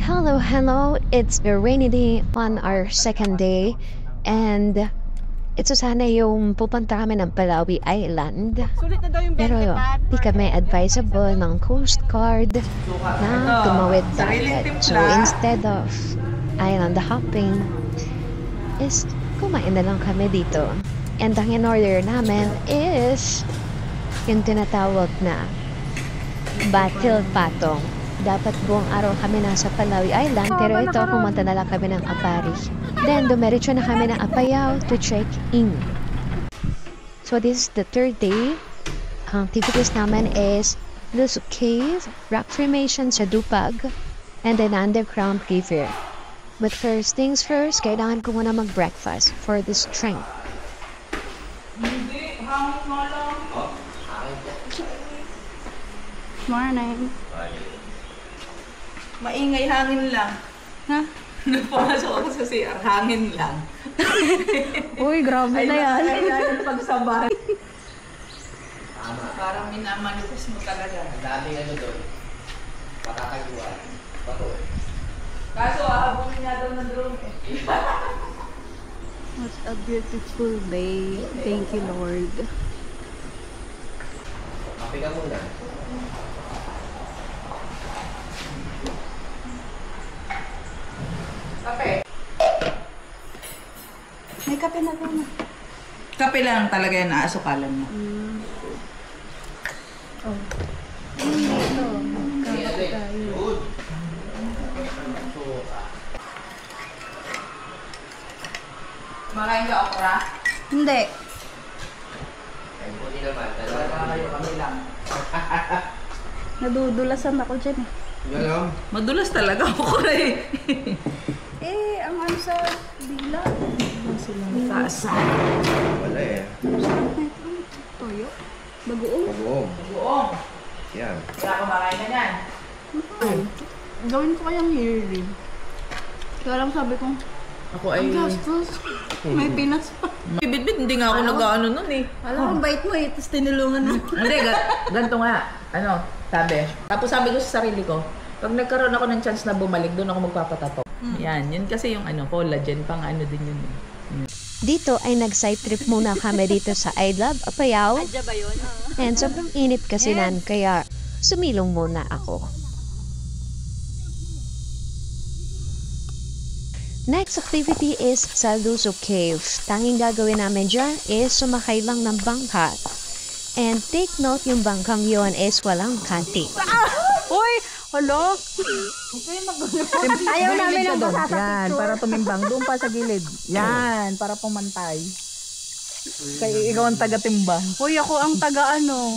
Hello, hello. It's a rainy day on our second day and ito sana yung pupunta kami ng Palawi Island. Sulit na daw yung 20 Pero pad. di kami advisable ng Coast Guard na tumawid dagat. So instead of island hopping, is kumain na lang kami dito. And ang in-order namin is yung tinatawag na Batil Patong. Dapat buong araw kami nasa Palawi Island, pero ito pumunta na lang kami ng Apari. Then dumiretso na kami ng Apayao to check in. So this is the third day. Ang activities namin is Luso Cave, rock formation sa Dupag, and then underground river. But first things first, kailangan ko muna mag-breakfast for the strength. Hindi, hangin mo lang. Morning. Maingay hangin lang. Ha? Nung pumasok ako sa CR, hangin lang. Uy, grabe na yan. Ay, pagsabay. Parang minamanifest mo talaga. Daming ano doon. Pakakagawa. Patuloy. Kaso, ahabulin nga daw ng drone eh. What a beautiful day. Thank you, Lord. Kape ka muna. Kape. May kape na doon. Kape lang talaga yan, naasukalan mo. Oh. Ito. Kape tayo. Good. Makain ka okra? Hindi. Ay, buti naman. Dalawa kayo kami lang. Nadudulasan ako dyan eh. Yan lang. Madulas talaga okra eh. Ang ano sa dila. Taas. Wala eh. Sarap na ito. Toyo. Bagoong. Buong. Buong. Yan. Kaya kumakain na yan. Gawin ko kayang hearing. Kaya lang sabi ko, Ako ay... ang gastos. May pinas pa. Bit-bit, hindi nga ako nag-ano nun eh. Alam mo, bait mo eh. Tapos tinulungan mo. Hindi, ganito nga. Ano, sabi. Tapos sabi ko sa sarili ko, pag nagkaroon ako ng chance na bumalik, doon ako magpapatato. Yan, yun kasi yung ano, collagen, pang ano din yun eh. Dito ay nag-side trip muna kami dito sa I Love Apayao. Adya ba yun? And sobrang init kasi nan, kaya sumilong muna ako. Next activity is sa Luso Cave. Tanging gagawin namin dyan is sumakay lang ng bangka. And take note, yung bangkang yun is walang kanti. Uy! Hello? Ayaw namin ang basa sa Yan, picture. para tumimbang. Doon pa sa gilid. Yan, para pumantay. Kaya ikaw ang taga-timbang. Uy, ako ang taga ano,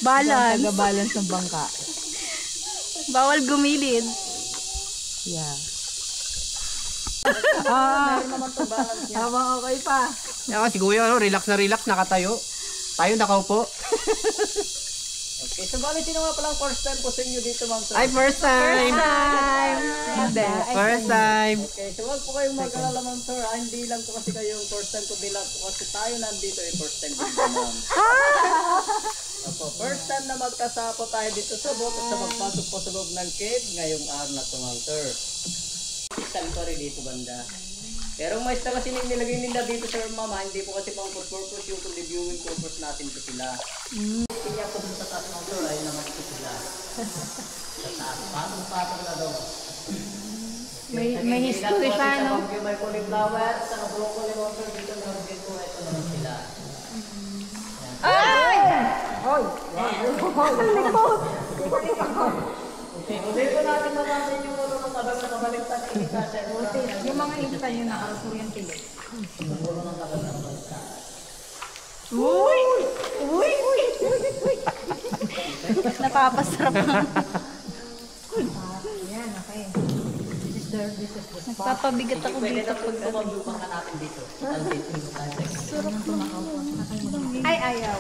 balance. Taga-balance ng bangka. Bawal gumilid. Yeah. Habang okay pa. Ako, si Kuya, relax na relax, nakatayo. Tayo nakaupo. Okay, so bali, sino nga palang first time po sa inyo dito, ma'am? Ay, first time! Hindi. First time! Okay, so wag po kayong mag-alala, ma'am, sir. Hindi lang po kasi kayo yung first time, kundi lang po kasi tayo nandito ay first time dito, ma'am. Opo, first time na magkasapo tayo dito sa boat at sa magpasok po sa loob ng cave ngayong araw na ito, ma'am, sir. Isang pa rin dito, banda. Pero may isa kasi nilagay nila dito, sir, mama, hindi po kasi pang food purpose yung kundi viewing purpose natin po sila. Kaya po dun sa taas ng sir, ayun naman ito sila. Sa taas, patong na daw. May history pa, no? May cauliflower, sa broccoli water dito meron din po ito naman sila. Ay! Hoy! Okay, ulit po natin naman yung mga matabag na kabaliktad kita sa Yung mga kita nyo na kasuryan kilig. Uy! Uy! Uy! Napapasarap na. Yan, okay. Nagpapabigat ako Pwede dito na po pag tumablukan ka natin dito. ay ayaw.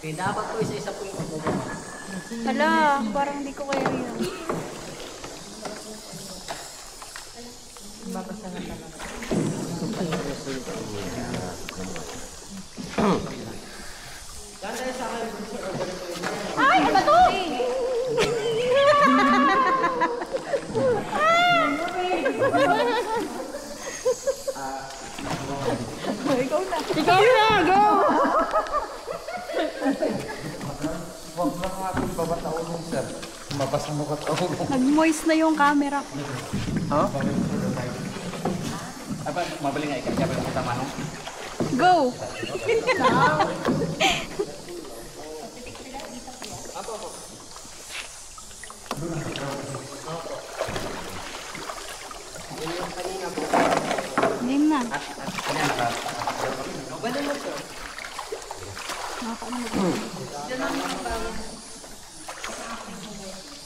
Okay, dapat po isa-isa po yung magbaba. Hala, parang hindi ko kaya yun. Ay, ano ba to? Ikaw na, go! Huwag lang natin babataon sir. Mabasa mo ka taon. Nag-moist na yung camera. Ha? Apa, mabali nga ikaw. Kaya kita manong. Go! Game na.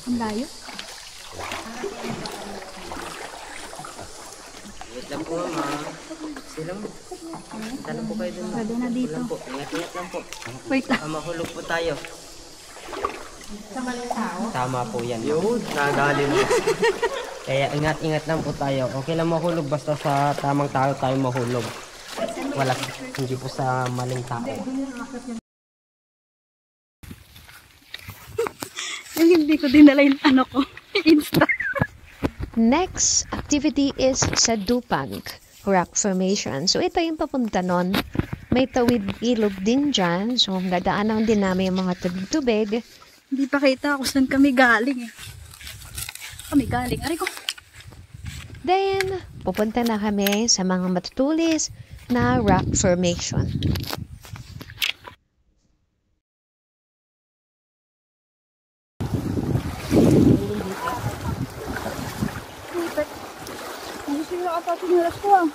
Ang layo. Wait lang po, mama. Silang. Tala po kayo dun. Pwede na dito. Lang po. Ingat-ingat lang po. Wait lang. Mahulog po tayo. Tama po yan. Yun, nadali mo. Kaya ingat-ingat lang po tayo. Okay lang mahulog basta sa tamang tao tayo mahulog. Wala, hindi po sa maling tao. Yung hindi ko dinala yung ano ko. Insta. Next activity is sa Dupang Rock Formation. So ito yung papunta nun. May tawid ilog din dyan. So dadaanan din namin yung mga tubig-tubig. Hindi pa kita kung saan kami galing eh. Kami galing. Aray ko. Then, pupunta na kami sa mga matutulis na rock formation. Ano sila ata sinilas ko ah.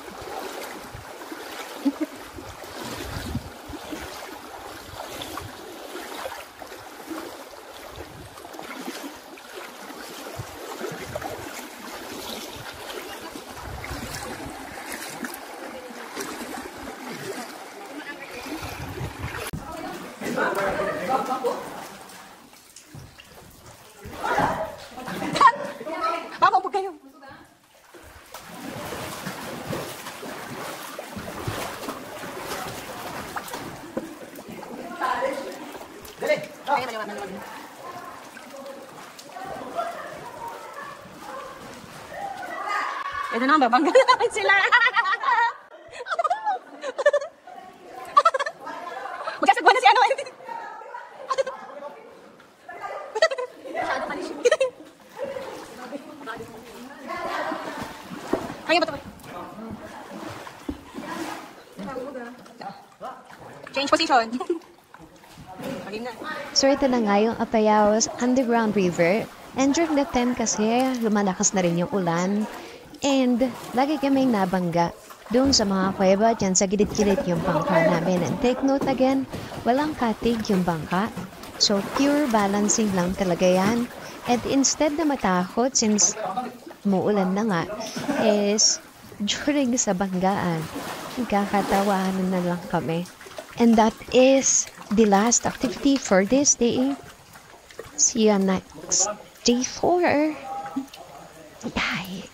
Papa, po kayo. Ito na, babangga namin sila. Magsasagwa na si ano. Kaya ba ito? Change position. So ito na nga yung Apayao Underground River. And during that time kasi lumalakas na rin yung ulan. And lagi kaming nabangga doon sa mga kuweba dyan sa gilid-gilid yung bangka namin. And take note again, walang katig yung bangka. So pure balancing lang talaga yan. And instead na matakot since muulan na nga is during sa banggaan, nagkakatawanan na lang kami. And that is the last activity for this day. See you next day 4. Bye.